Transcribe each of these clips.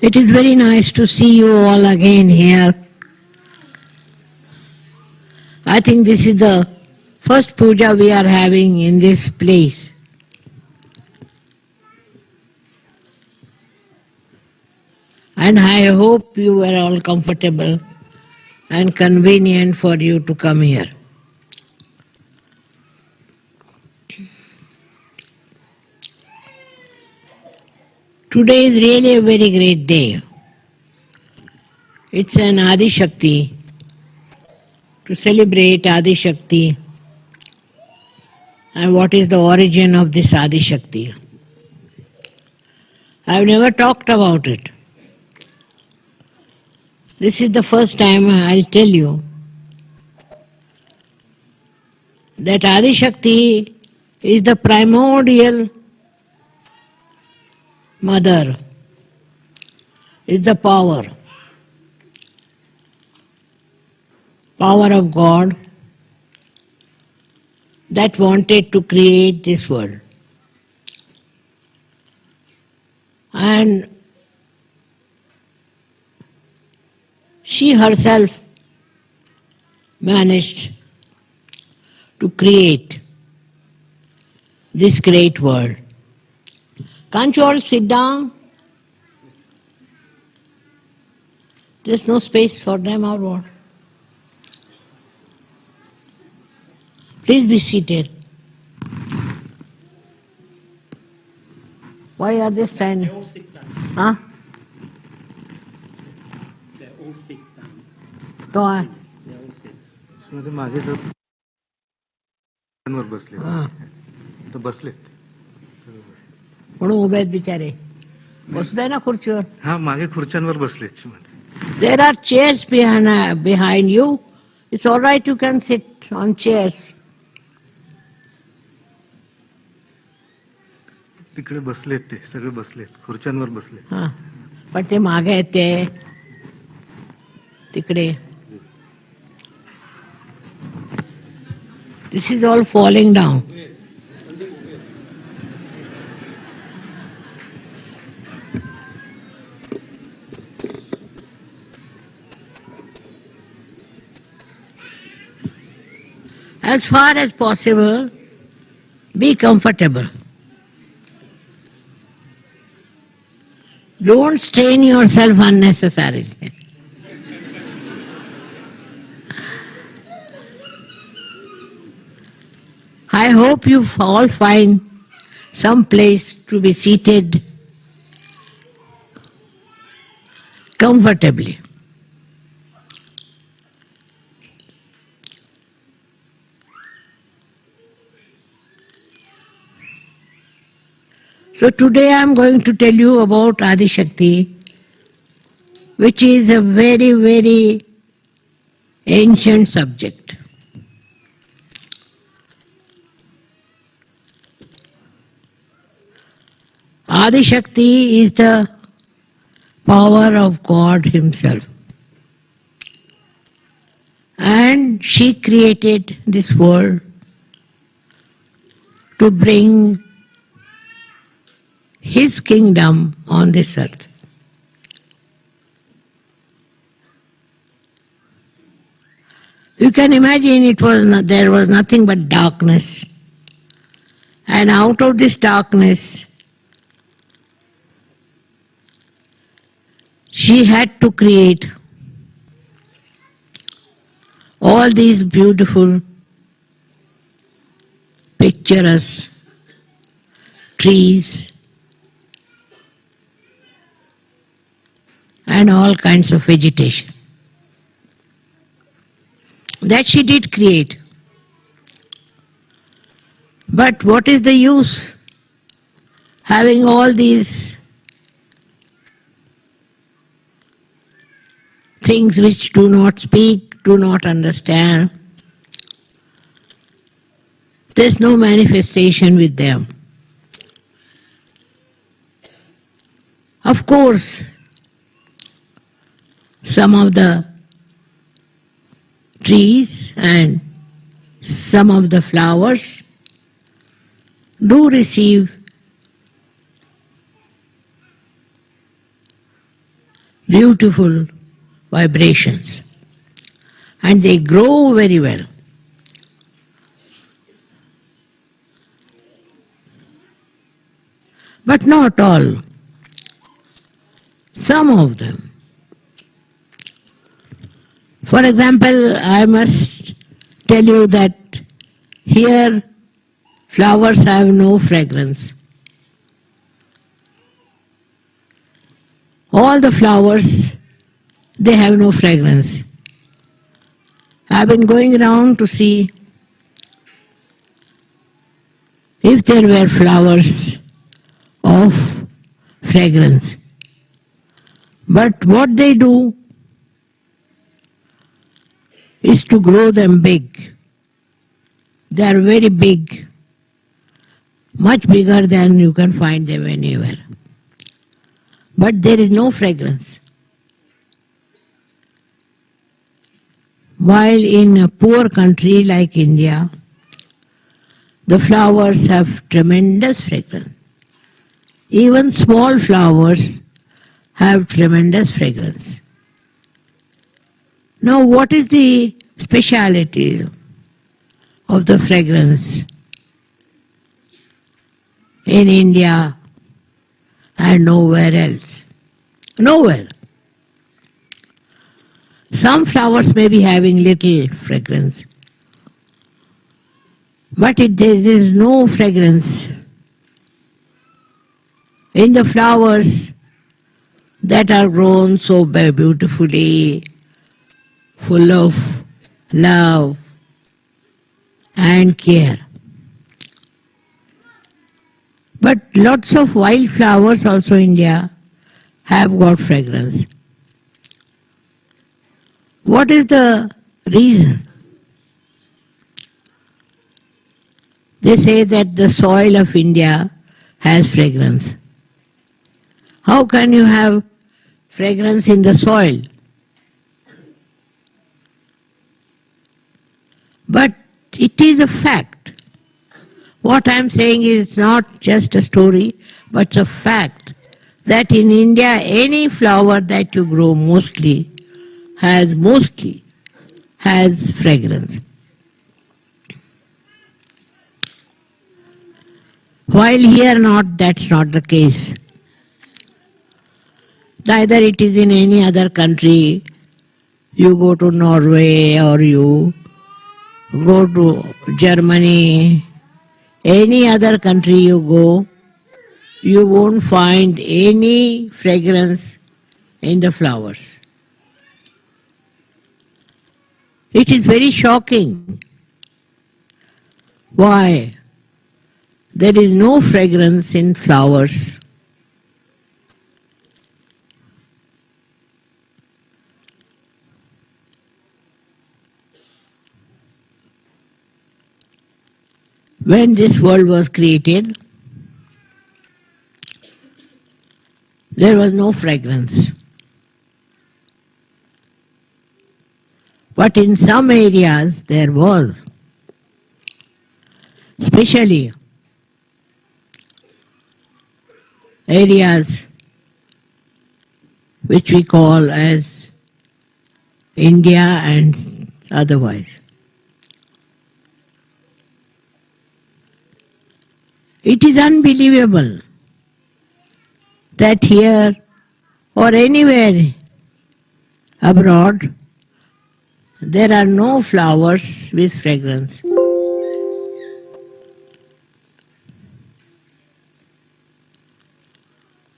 It is very nice to see you all again here. I think this is the first puja we are having in this place. And I hope you were all comfortable and convenient for you to come here. Today is really a very great day. It's an Adishakti, to celebrate Adishakti and what is the origin of this Adishakti. I've never talked about it. This is the first time I'll tell you that Adishakti is the primordial mother, is the power of God that wanted to create this world. And she herself managed to create this great world. Can't you all sit down? There's no space for them or what? Please be seated. Why are they standing? They all sit down. Huh? They all sit down. तो आहे. They all sit. मध्ये मागे तर वर बसले हां. तर बसलेत म्हणून उभे आहेत बिचारे. बसू दे ना खुर्चीवर. हा मागे खुर्च्यांवर बसलेत. There are chairs behind you. It's all right, you can sit on chairs. तिकडे बसलेत ते सगळे बसलेत खुर्च्यांवर बसलेत. हां. पण ते मागे आहेत ते तिकडे. This is all falling down. As far as possible, be comfortable. Don't strain yourself unnecessarily. I hope you all find some place to be seated comfortably. So today I am going to tell you about Adishakti, which is a very, very ancient subject. Adishakti is the power of God Himself. And she created this world to bring His kingdom on this earth. You can imagine there was nothing but darkness. And out of this darkness, she had to create all these beautiful, picturesque trees and all kinds of vegetation. That she did create. But what is the use having all these things which do not speak, do not understand? There's no manifestation with them. Of course, some of the trees and some of the flowers do receive beautiful vibrations, and they grow very well. But not all. Some of them. For example, I must tell you that here flowers have no fragrance. All the flowers, they have no fragrance. I've been going around to see if there were flowers of fragrance. But what they do is to grow them big. They are very big, much bigger than you can find them anywhere. But there is no fragrance. While in a poor country like India, the flowers have tremendous fragrance. Even small flowers have tremendous fragrance. Now, what is the speciality of the fragrance in India and nowhere else? Nowhere. Some flowers may be having little fragrance, but there is no fragrance in the flowers that are grown so beautifully, full of love and care. But lots of wild flowers also in India have got fragrance. What is the reason? They say that the soil of India has fragrance. How can you have fragrance in the soil? But it is a fact. What I am saying is not just a story, but a fact that in India any flower that you grow mostly has fragrance. While here that's not the case. Neither it is in any other country. You go to Norway or you go to Germany, any other country you go, you won't find any fragrance in the flowers. It is very shocking. Why? There is no fragrance in flowers. When this world was created, there was no fragrance. But in some areas there was, especially areas which we call as India and otherwise. It is unbelievable that here or anywhere abroad there are no flowers with fragrance.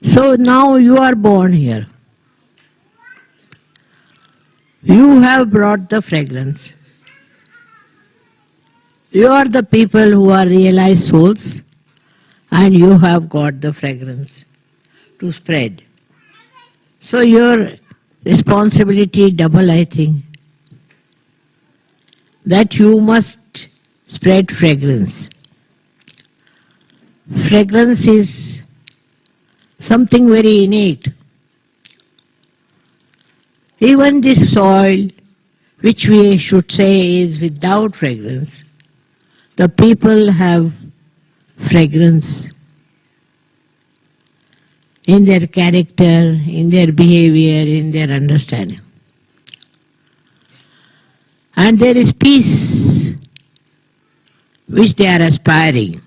So now you are born here. You have brought the fragrance. You are the people who are realized souls, and you have got the fragrance to spread. So your responsibility double, I think, that you must spread fragrance. Fragrance is something very innate. Even this soil, which we should say is without fragrance, the people have fragrance. in their character, in their behavior, in their understanding. And there is peace which they are aspiring.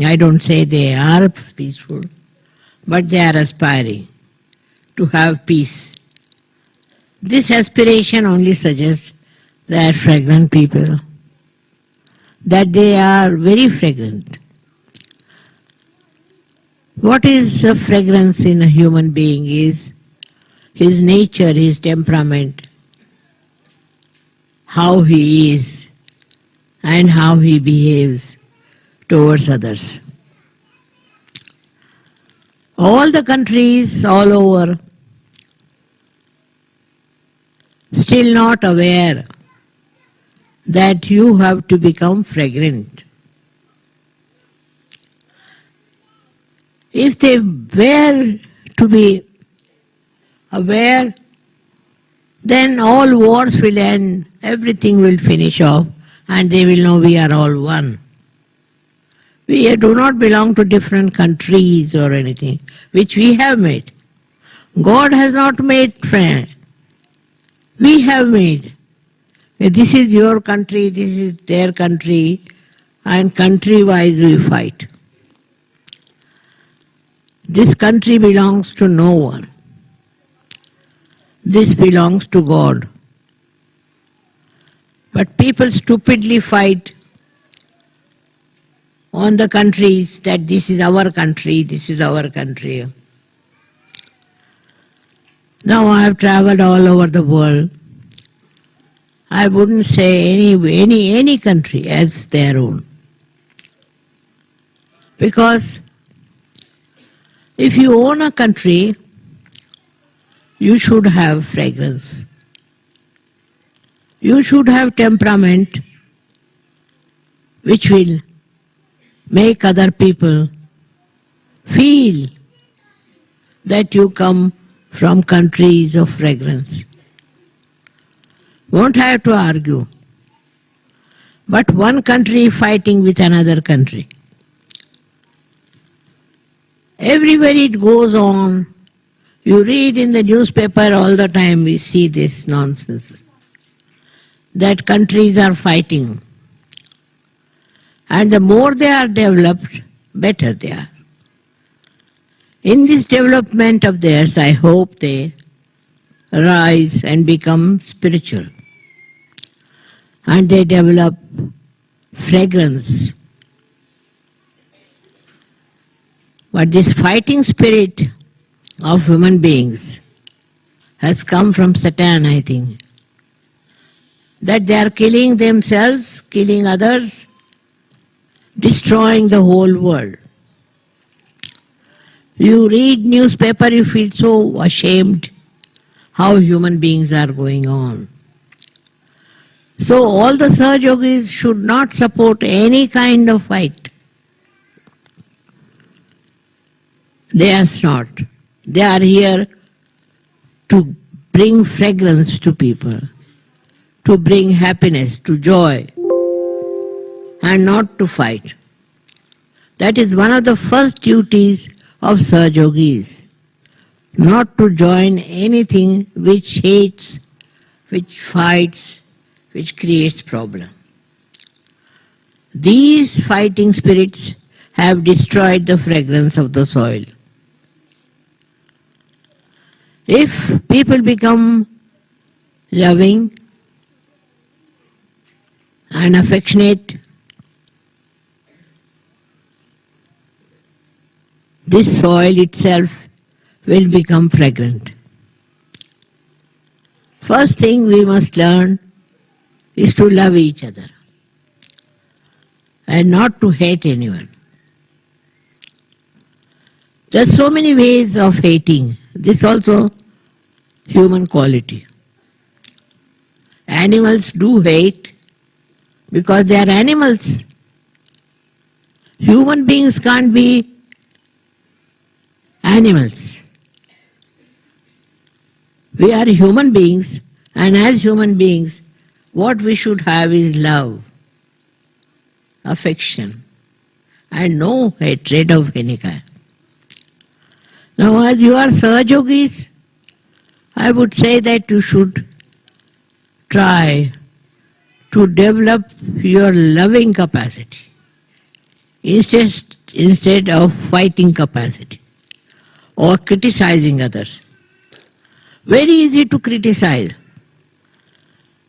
I don't say they are peaceful, but they are aspiring to have peace. This aspiration only suggests that fragrant people, that they are very fragrant. What is a fragrance in a human being is his nature, his temperament, how he is and how he behaves towards others. All the countries all over still not aware that you have to become fragrant. If they were to be aware, then all wars will end, everything will finish off, and they will know we are all one. We do not belong to different countries or anything, which we have made. God has not made friend. We have made. This is your country, this is their country, and country-wise we fight. This country belongs to no one. This belongs to God. But people stupidly fight on the countries that this is our country, this is our country. Now I have traveled all over the world. I wouldn't say any country as their own. Because if you own a country, you should have fragrance. You should have temperament which will make other people feel that you come from countries of fragrance. Won't have to argue. But one country fighting with another country. Everywhere it goes on, you read in the newspaper all the time, we see this nonsense. That countries are fighting. And the more they are developed, better they are. In this development of theirs, I hope they rise and become spiritual. And they develop fragrance. But this fighting spirit of human beings has come from Satan, I think. That they are killing themselves, killing others, destroying the whole world. You read newspaper, you feel so ashamed how human beings are going on. So all the Sahaja Yogis should not support any kind of fight. They are not. They are here to bring fragrance to people, to bring happiness, to joy, and not to fight. That is one of the first duties of Sahaja Yogis, not to join anything which hates, which fights, which creates problem. These fighting spirits have destroyed the fragrance of the soil. If people become loving and affectionate, this soil itself will become fragrant. First thing we must learn is to love each other and not to hate anyone. There are so many ways of hating. This also human quality. Animals do hate because they are animals. Human beings can't be animals. We are human beings, and as human beings, what we should have is love, affection, and no hatred of any kind. Now, as you are Sahajogis, I would say that you should try to develop your loving capacity instead of fighting capacity or criticizing others. Very easy to criticize,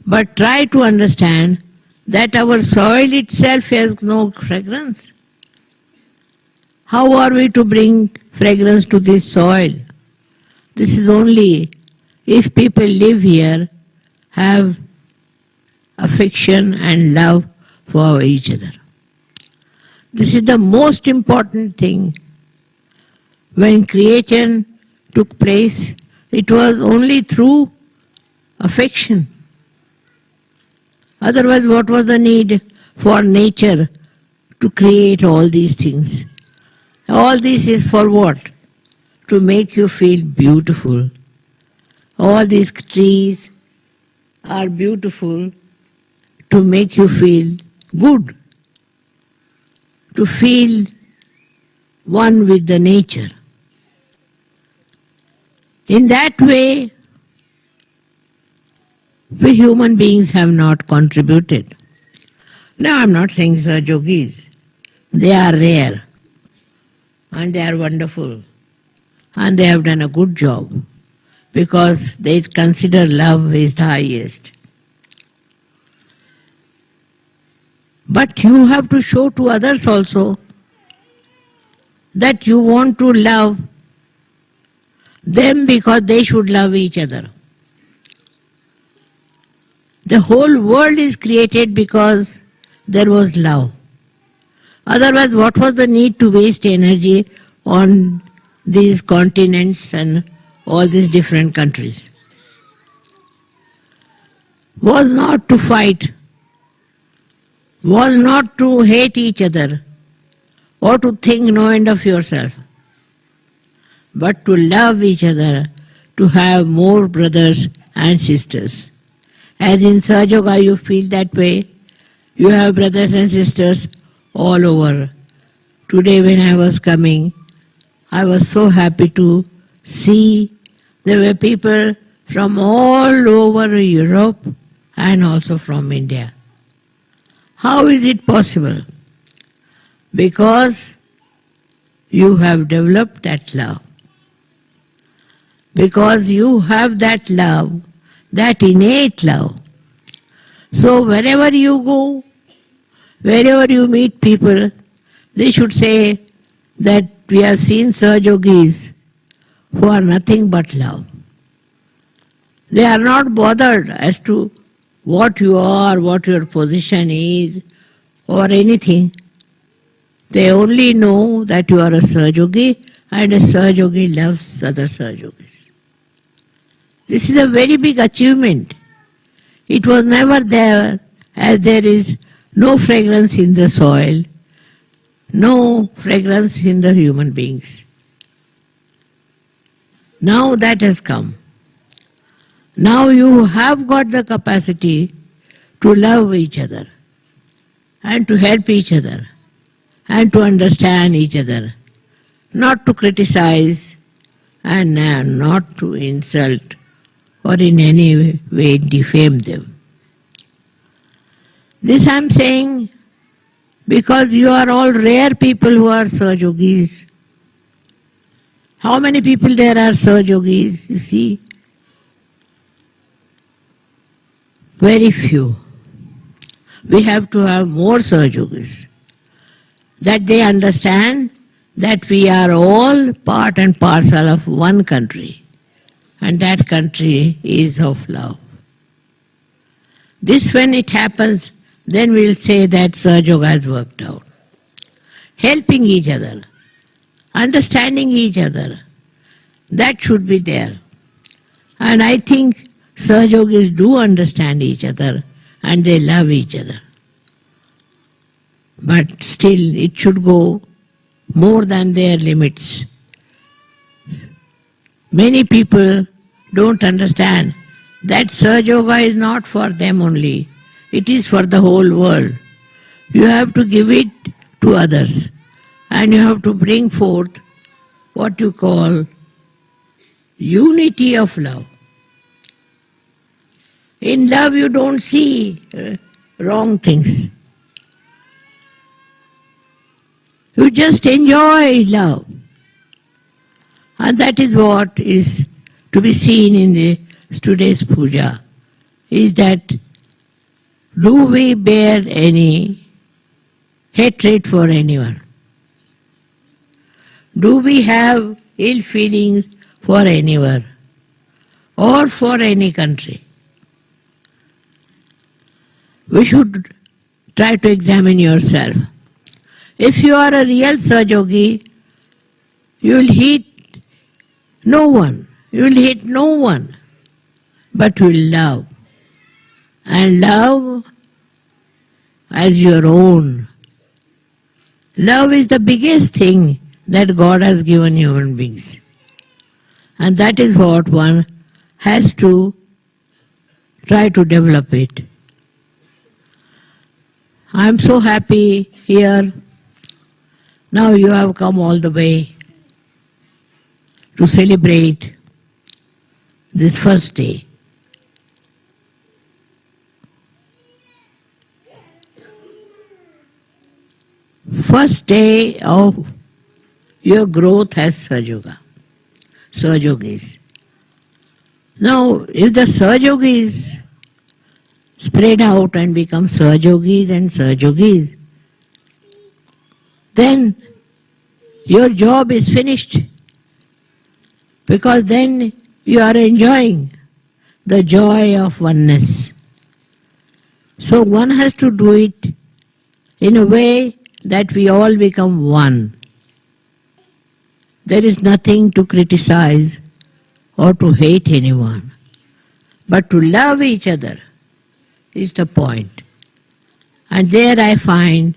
but try to understand that our soil itself has no fragrance. How are we to bring fragrance to this soil? This is only if people live here, have affection and love for each other. This is the most important thing. When creation took place, it was only through affection. Otherwise, what was the need for nature to create all these things? All this is for what? To make you feel beautiful. All these trees are beautiful to make you feel good, to feel one with the nature. In that way, we human beings have not contributed. Now I'm not saying Sahajogis. They are rare and they are wonderful and they have done a good job because they consider love is the highest. But you have to show to others also that you want to love them because they should love each other. The whole world is created because there was love. Otherwise, what was the need to waste energy on these continents and all these different countries? Was not to fight, was not to hate each other or to think no end of yourself, but to love each other, to have more brothers and sisters. As in Sahajoga you feel that way, you have brothers and sisters all over. Today when I was coming, I was so happy to see there were people from all over Europe and also from India. How is it possible? Because you have developed that love. Because you have that love, that innate love. So wherever you go, wherever you meet people, they should say that we have seen Sahajogis who are nothing but love. They are not bothered as to what you are, what your position is, or anything. They only know that you are a Sahajogi and a Sahajogi loves other Sahajogis. This is a very big achievement. It was never there, as there is no fragrance in the soil, no fragrance in the human beings. Now that has come. Now you have got the capacity to love each other and to help each other and to understand each other, not to criticize and not to insult or in any way defame them. This I am saying because you are all rare people who are Sahajogis. How many people there are Sahajogis, you see? Very few. We have to have more Sahajogis, that they understand that we are all part and parcel of one country. And that country is of love. This when it happens, then we'll say that Sahajoga has worked out. Helping each other, understanding each other, that should be there. And I think Sahajogis do understand each other and they love each other. But still it should go more than their limits. Many people don't understand that Sahajoga is not for them only. It is for the whole world. You have to give it to others and you have to bring forth what you call unity of love. In love you don't see wrong things. You just enjoy love. And that is what is to be seen in today's puja, is that do we bear any hatred for anyone? Do we have ill feelings for anyone or for any country? We should try to examine yourself. If you are a real Sahajogi, you will hate no one. You will hate no one, but you will love. And love as your own. Love is the biggest thing that God has given human beings. And that is what one has to try to develop it. I am so happy here. Now you have come all the way to celebrate this first day. First day of your growth as Sahajogis. Now, if the Sahajogis spread out and become Sahajogis, then your job is finished. Because then you are enjoying the joy of oneness. So one has to do it in a way that we all become one. There is nothing to criticize or to hate anyone, but to love each other is the point. And there I find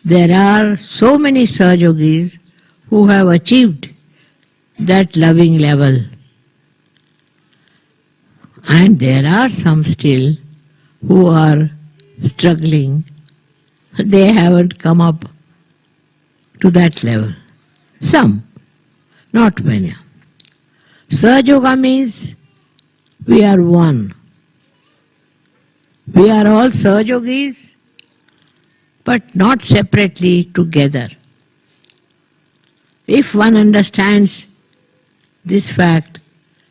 there are so many Sahajogis who have achieved that loving level. And there are some still who are struggling. They haven't come up to that level. Some, not many. Sahajoga means we are one. We are all Sahajogis, but not separately, together. If one understands this fact,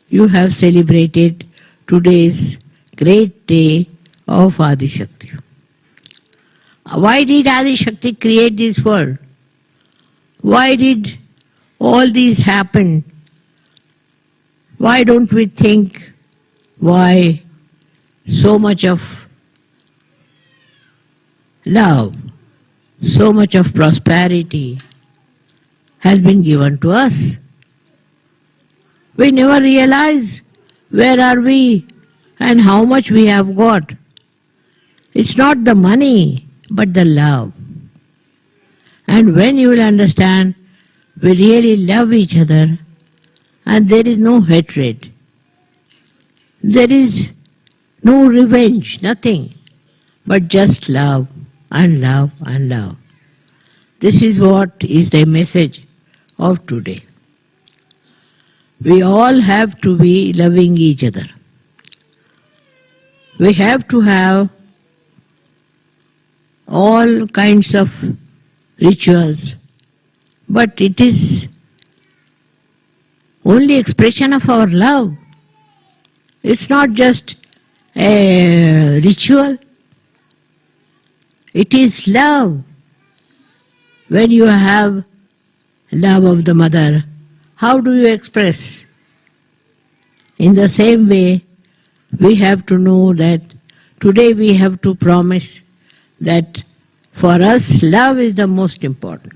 you have celebrated today's great day of Adishakti. Why did Adishakti create this world? Why did all these happen? Why don't we think why so much of love, so much of prosperity has been given to us? We never realize where are we and how much we have got. It's not the money, but the love. And when you will understand, we really love each other and there is no hatred. There is no revenge, nothing, but just love and love and love. This is what is the message of today. We all have to be loving each other. We have to have all kinds of rituals, but it is only expression of our love. It's not just a ritual. It is love. When you have love of the mother, how do you express? In the same way, we have to know that today we have to promise that for us love is the most important.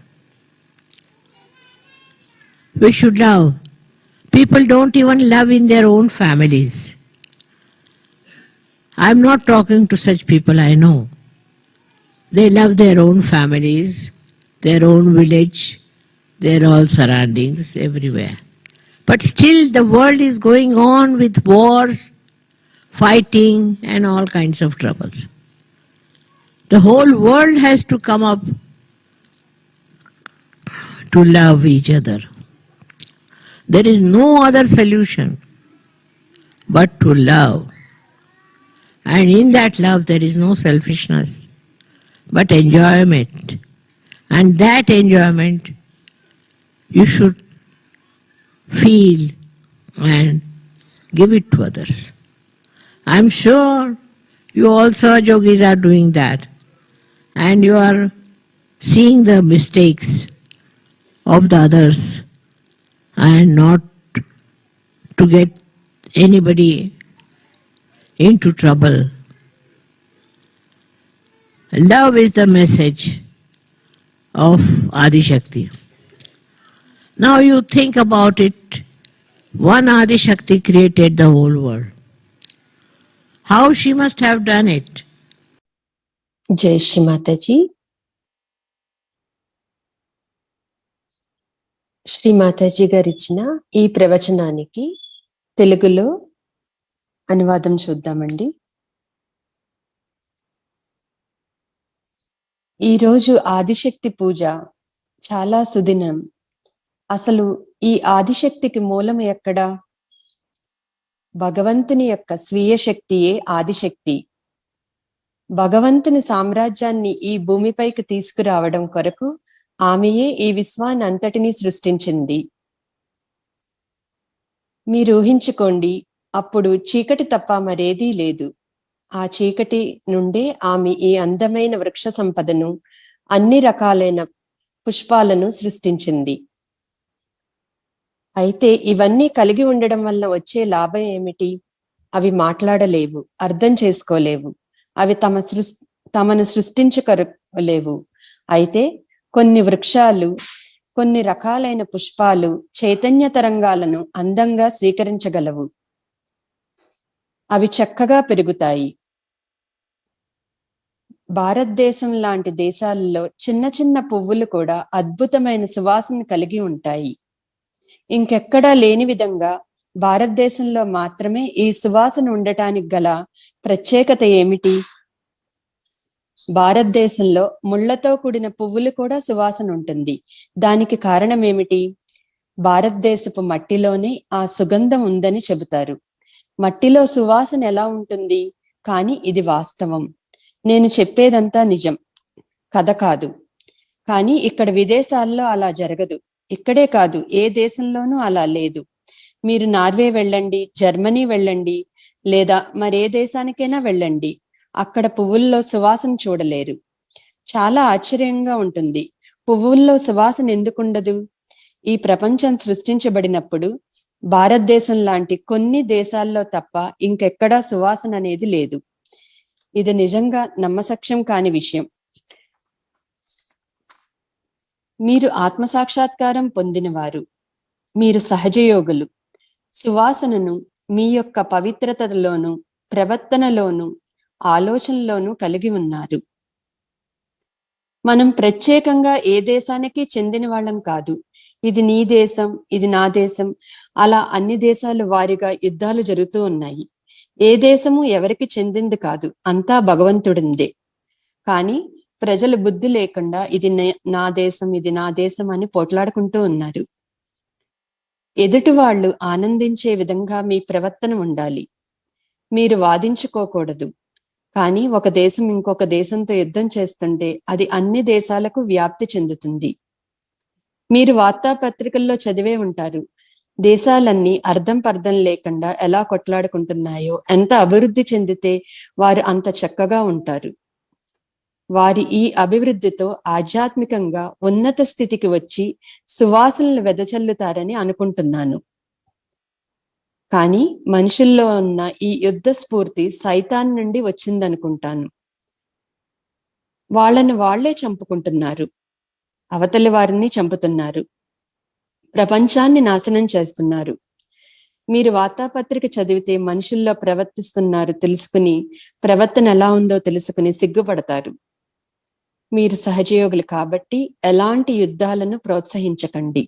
We should love. People don't even love in their own families. I'm not talking to such people, I know. They love their own families, their own village, their all surroundings, everywhere. But still the world is going on with wars, fighting and all kinds of troubles. The whole world has to come up to love each other. There is no other solution but to love. And in that love there is no selfishness, but enjoyment. And that enjoyment you should feel and give it to others. I'm sure you also yogis are doing that, and you are seeing the mistakes of the others and not to get anybody into trouble. Love is the message of Adishakti. Now you think about it. One Adishakti created the whole world. How she must have done it? జై శ్రీ మాతాజీ. శ్రీ మాతాజీ గారు ఇచ్చిన ఈ ప్రవచనానికి తెలుగులో అనువాదం చూద్దామండి. ఈరోజు ఆదిశక్తి పూజ చాలా సుదినం. అసలు ఈ ఆదిశక్తికి మూలం ఎక్కడ? భగవంతుని యొక్క స్వీయ శక్తియే ఆదిశక్తి. భగవంతుని సామ్రాజ్యాన్ని ఈ భూమిపైకి తీసుకురావడం కొరకు ఆమెయే ఈ విశ్వాన్ని అంతటినీ సృష్టించింది. మీరు ఊహించుకోండి, అప్పుడు చీకటి తప్ప మరేదీ లేదు. ఆ చీకటి నుండే ఆమె ఈ అందమైన వృక్ష సంపదను, అన్ని రకాలైన పుష్పాలను సృష్టించింది. అయితే ఇవన్నీ కలిగి ఉండడం వల్ల వచ్చే లాభం ఏమిటి? అవి మాట్లాడలేవు, అర్థం చేసుకోలేవు, అవి తమను సృష్టించుకోలేవు. అయితే కొన్ని వృక్షాలు, కొన్ని రకాలైన పుష్పాలు చైతన్య తరంగాలను అందంగా స్వీకరించగలవు. అవి చక్కగా పెరుగుతాయి. భారతదేశం లాంటి దేశాలలో చిన్న చిన్న పువ్వులు కూడా అద్భుతమైన సువాసన కలిగి ఉంటాయి. ఇంకెక్కడా లేని విధంగా భారతదేశంలో మాత్రమే ఈ సువాసన ఉండటానికి గల ప్రత్యేకత ఏమిటి? భారతదేశంలో ముళ్లతో కూడిన పువ్వులు కూడా సువాసన ఉంటుంది. దానికి కారణం ఏమిటి? భారతదేశపు మట్టిలోనే ఆ సుగంధం ఉందని చెబుతారు. మట్టిలో సువాసన ఎలా ఉంటుంది? కానీ ఇది వాస్తవం. నేను చెప్పేదంతా నిజం, కథ కాదు. కానీ ఇక్కడ విదేశాల్లో అలా జరగదు. ఇక్కడే కాదు, ఏ దేశంలోనూ అలా లేదు. మీరు నార్వే వెళ్ళండి, జర్మనీ వెళ్ళండి, లేదా మరే దేశానికైనా వెళ్ళండి, అక్కడ పువ్వుల్లో సువాసన చూడలేరు. చాలా ఆశ్చర్యంగా ఉంటుంది. పువ్వుల్లో సువాసన ఎందుకుండదు? ఈ ప్రపంచం సృష్టించబడినప్పుడు భారతదేశం లాంటి కొన్ని దేశాల్లో తప్ప ఇంకెక్కడా సువాసన అనేది లేదు. ఇది నిజంగా నమ్మశక్యం కాని విషయం. మీరు ఆత్మసాక్షాత్కారం పొందినవారు, మీరు సహజయోగులు. సువాసనను మీ యొక్క పవిత్రతలోను, ప్రవర్తనలోను, ఆలోచనలోను కలిగి ఉన్నారు. మనం ప్రత్యేకంగా ఏ దేశానికి చెందిన వాళ్ళం కాదు. ఇది నీ దేశం, ఇది నా దేశం, అలా అన్ని దేశాలు వారిగా యుద్ధాలు జరుగుతూ ఉన్నాయి. ఏ దేశము ఎవరికి చెందింది కాదు, అంతా భగవంతుడిందే. కానీ ప్రజలు బుద్ధి లేకుండా ఇది నా దేశం, ఇది నా దేశం అని పోట్లాడుకుంటూ ఉన్నారు. ఎదుటి వాళ్ళు ఆనందించే విధంగా మీ ప్రవర్తన ఉండాలి. మీరు వాదించుకోకూడదు. కానీ ఒక దేశం ఇంకొక దేశంతో యుద్ధం చేస్తుంటే అది అన్ని దేశాలకు వ్యాప్తి చెందుతుంది. మీరు వార్తాపత్రికల్లో చదివే ఉంటారు, దేశాలన్నీ అర్థం పర్థం లేకుండా ఎలా కొట్లాడుకుంటున్నాయో. ఎంత అభివృద్ధి చెందితే వారు అంత చక్కగా ఉంటారు. వారి ఈ అభివృద్ధితో ఆధ్యాత్మికంగా ఉన్నత స్థితికి వచ్చి సువాసనలు వెదజల్లుతారని అనుకుంటున్నాను. కానీ మనుషుల్లో ఉన్న ఈ యుద్ధ స్ఫూర్తి సైతాన్ నుండి వచ్చిందనుకుంటాను. వాళ్ళని వాళ్లే చంపుకుంటున్నారు, అవతలి వారిని చంపుతున్నారు, ప్రపంచాన్ని నాశనం చేస్తున్నారు. మీరు వార్తాపత్రిక చదివితే మనుషుల్లో ప్రవర్తిస్తున్నారు తెలుసుకుని, ప్రవర్తన ఎలా ఉందో తెలుసుకుని సిగ్గుపడతారు. మీరు సహజయోగులు కాబట్టి ఎలాంటి యుద్ధాలను ప్రోత్సహించకండి.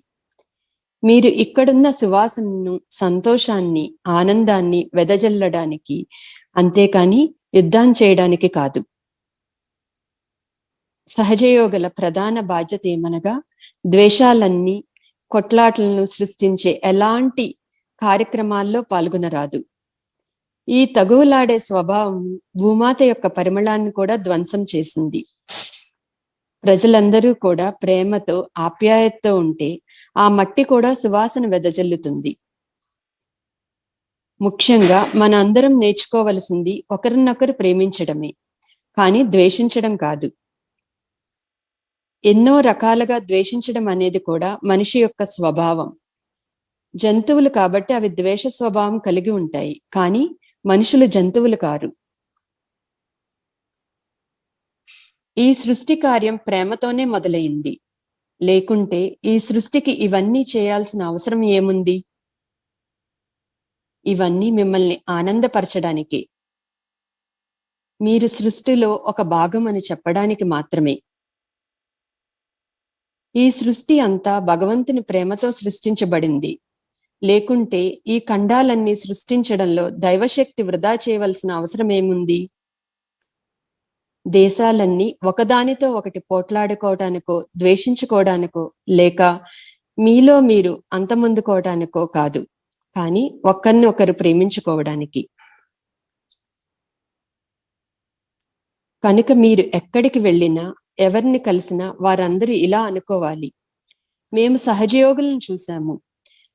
మీరు ఇక్కడున్న సువాసనను, సంతోషాన్ని, ఆనందాన్ని వెదజల్లడానికి, అంతేకాని యుద్ధం చేయడానికి కాదు. సహజయోగుల ప్రధాన బాధ్యత ఏమనగా ద్వేషాలన్నీ, కొట్లాటలను సృష్టించే ఎలాంటి కార్యక్రమాల్లో పాల్గొనరాదు. ఈ తగువులాడే స్వభావం భూమాత యొక్క పరిమళాన్ని కూడా ధ్వంసం చేసింది. ప్రజలందరూ కూడా ప్రేమతో ఆప్యాయతతో ఉంటే ఆ మట్టి కూడా సువాసన వెదజల్లుతుంది. ముఖ్యంగా మన అందరం నేర్చుకోవలసింది ఒకరినొకరు ప్రేమించడమే, కానీ ద్వేషించడం కాదు. ఎన్నో రకాలుగా ద్వేషించడం అనేది కూడా మనిషి యొక్క స్వభావం. జంతువులు కాబట్టి అవి ద్వేష స్వభావం కలిగి ఉంటాయి, కానీ మనుషులు జంతువులు కారు. ఈ సృష్టి కార్యం ప్రేమతోనే మొదలైంది. లేకుంటే ఈ సృష్టికి ఇవన్నీ చేయాల్సిన అవసరం ఏముంది? ఇవన్నీ మిమ్మల్ని ఆనందపరచడానికి, మీరు సృష్టిలో ఒక భాగం అని చెప్పడానికి మాత్రమే. ఈ సృష్టి అంతా భగవంతుని ప్రేమతో సృష్టించబడింది. లేకుంటే ఈ ఖండాలన్నీ సృష్టించడంలో దైవశక్తి వృధా చేయవలసిన అవసరం ఏముంది? దేశాలన్నీ ఒకదానితో ఒకటి పోట్లాడుకోవడానికో ద్వేషించుకోవడానికో లేక మీలో మీరు అంతమొందుకోవడానికో కాదు, కానీ ఒకరిని ఒకరు ప్రేమించుకోవడానికి. కనుక మీరు ఎక్కడికి వెళ్ళినా ఎవరిని కలిసినా వారందరూ ఇలా అనుకోవాలి, మేము సహజయోగులను చూశాము,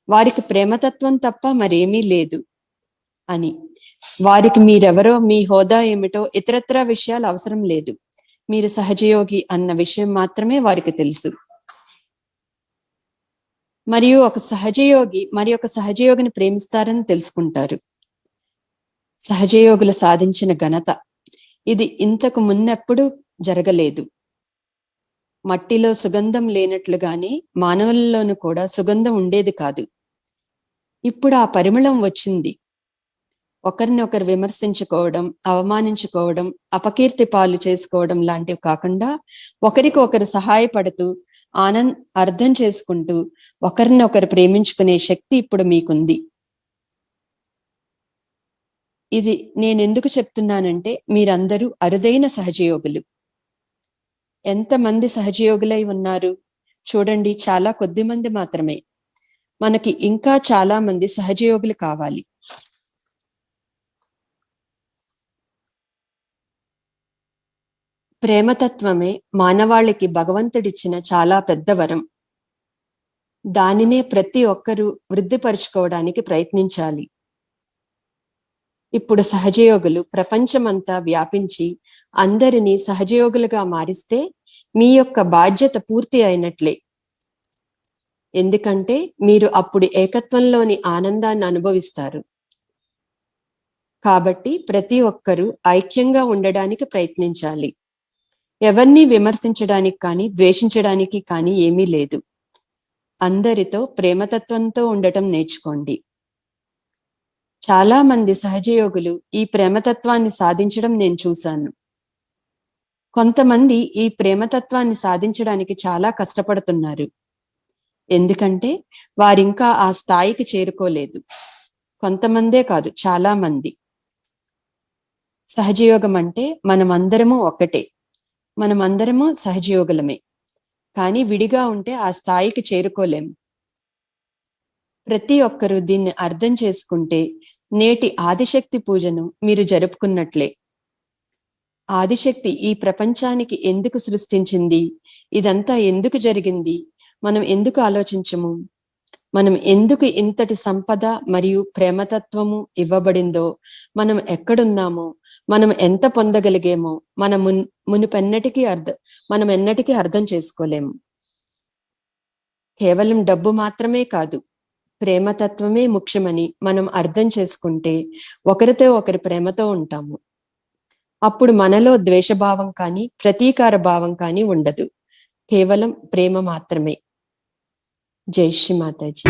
వారికి ప్రేమతత్వం తప్ప మరేమీ లేదు అని. వారికి మీరెవరో, మీ హోదా ఏమిటో, ఇతరత్రా విషయాలు అవసరం లేదు. మీరు సహజయోగి అన్న విషయం మాత్రమే వారికి తెలుసు. మరియు ఒక సహజయోగి మరి ఒక సహజయోగిని ప్రేమిస్తారని తెలుసుకుంటారు. సహజయోగులు సాధించిన ఘనత ఇది ఇంతకు మున్నెప్పుడూ జరగలేదు. మట్టిలో సుగంధం లేనట్లుగానే మానవులలోనూ కూడా సుగంధం ఉండేది కాదు. ఇప్పుడు ఆ పరిమళం వచ్చింది. ఒకరినొకరు విమర్శించుకోవడం, అవమానించుకోవడం, అపకీర్తి పాలు చేసుకోవడం లాంటివి కాకుండా ఒకరికి ఒకరు సహాయపడుతూ అర్థం చేసుకుంటూ ఒకరినొకరు ప్రేమించుకునే శక్తి ఇప్పుడు మీకుంది. ఇది నేనెందుకు చెప్తున్నానంటే మీరందరూ అరుదైన సహజయోగులు. ఎంతమంది సహజయోగులై ఉన్నారు చూడండి, చాలా కొద్ది మంది మాత్రమే. మనకి ఇంకా చాలా మంది సహజయోగులు కావాలి. ప్రేమతత్వమే మానవాళికి భగవంతుడిచ్చిన చాలా పెద్ద వరం. దానినే ప్రతి ఒక్కరూ వృద్ధిపరుచుకోవడానికి ప్రయత్నించాలి. ఇప్పుడు సహజయోగులు ప్రపంచమంతా వ్యాపించి అందరినీ సహజయోగులుగా మారిస్తే మీ యొక్క బాధ్యత పూర్తి అయినట్లే. ఎందుకంటే మీరు అప్పుడు ఏకత్వంలోని ఆనందాన్ని అనుభవిస్తారు. కాబట్టి ప్రతి ఒక్కరూ ఐక్యంగా ఉండడానికి ప్రయత్నించాలి. ఎవరిని విమర్శించడానికి కానీ ద్వేషించడానికి కానీ ఏమీ లేదు. అందరితో ప్రేమతత్వంతో ఉండటం నేర్చుకోండి. చాలా మంది సహజయోగులు ఈ ప్రేమతత్వాన్ని సాధించడం నేను చూశాను. కొంతమంది ఈ ప్రేమతత్వాన్ని సాధించడానికి చాలా కష్టపడుతున్నారు. ఎందుకంటే వారింకా ఆ స్థాయికి చేరుకోలేదు. కొంతమందే కాదు, చాలా మంది. సహజయోగం అంటే మనమందరము ఒక్కటే, మనమందరము సహజయోగులమే. కానీ విడిగా ఉంటే ఆ స్థాయికి చేరుకోలేం. ప్రతి ఒక్కరూ దీన్ని అర్థం చేసుకుంటే నేటి ఆదిశక్తి పూజను మీరు జరుపుకున్నట్లే. ఆదిశక్తి ఈ ప్రపంచానికి ఎందుకు సృష్టించింది, ఇదంతా ఎందుకు జరిగింది, మనం ఎందుకు ఆలోచించము? మనం ఎందుకు ఇంతటి సంపద మరియు ప్రేమతత్వము ఇవ్వబడిందో, మనం ఎక్కడున్నామో, మనం ఎంత పొందగలిగేమో మనం ఎన్నటికీ అర్థం చేసుకోలేము. కేవలం డబ్బు మాత్రమే కాదు, ప్రేమతత్వమే ముఖ్యమని మనం అర్థం చేసుకుంటే ఒకరితో ఒకరి ప్రేమతో ఉంటాము. అప్పుడు మనలో ద్వేషభావం కానీ ప్రతీకార భావం కానీ ఉండదు. కేవలం ప్రేమ మాత్రమే. జై శ్రీ మాతాజీ.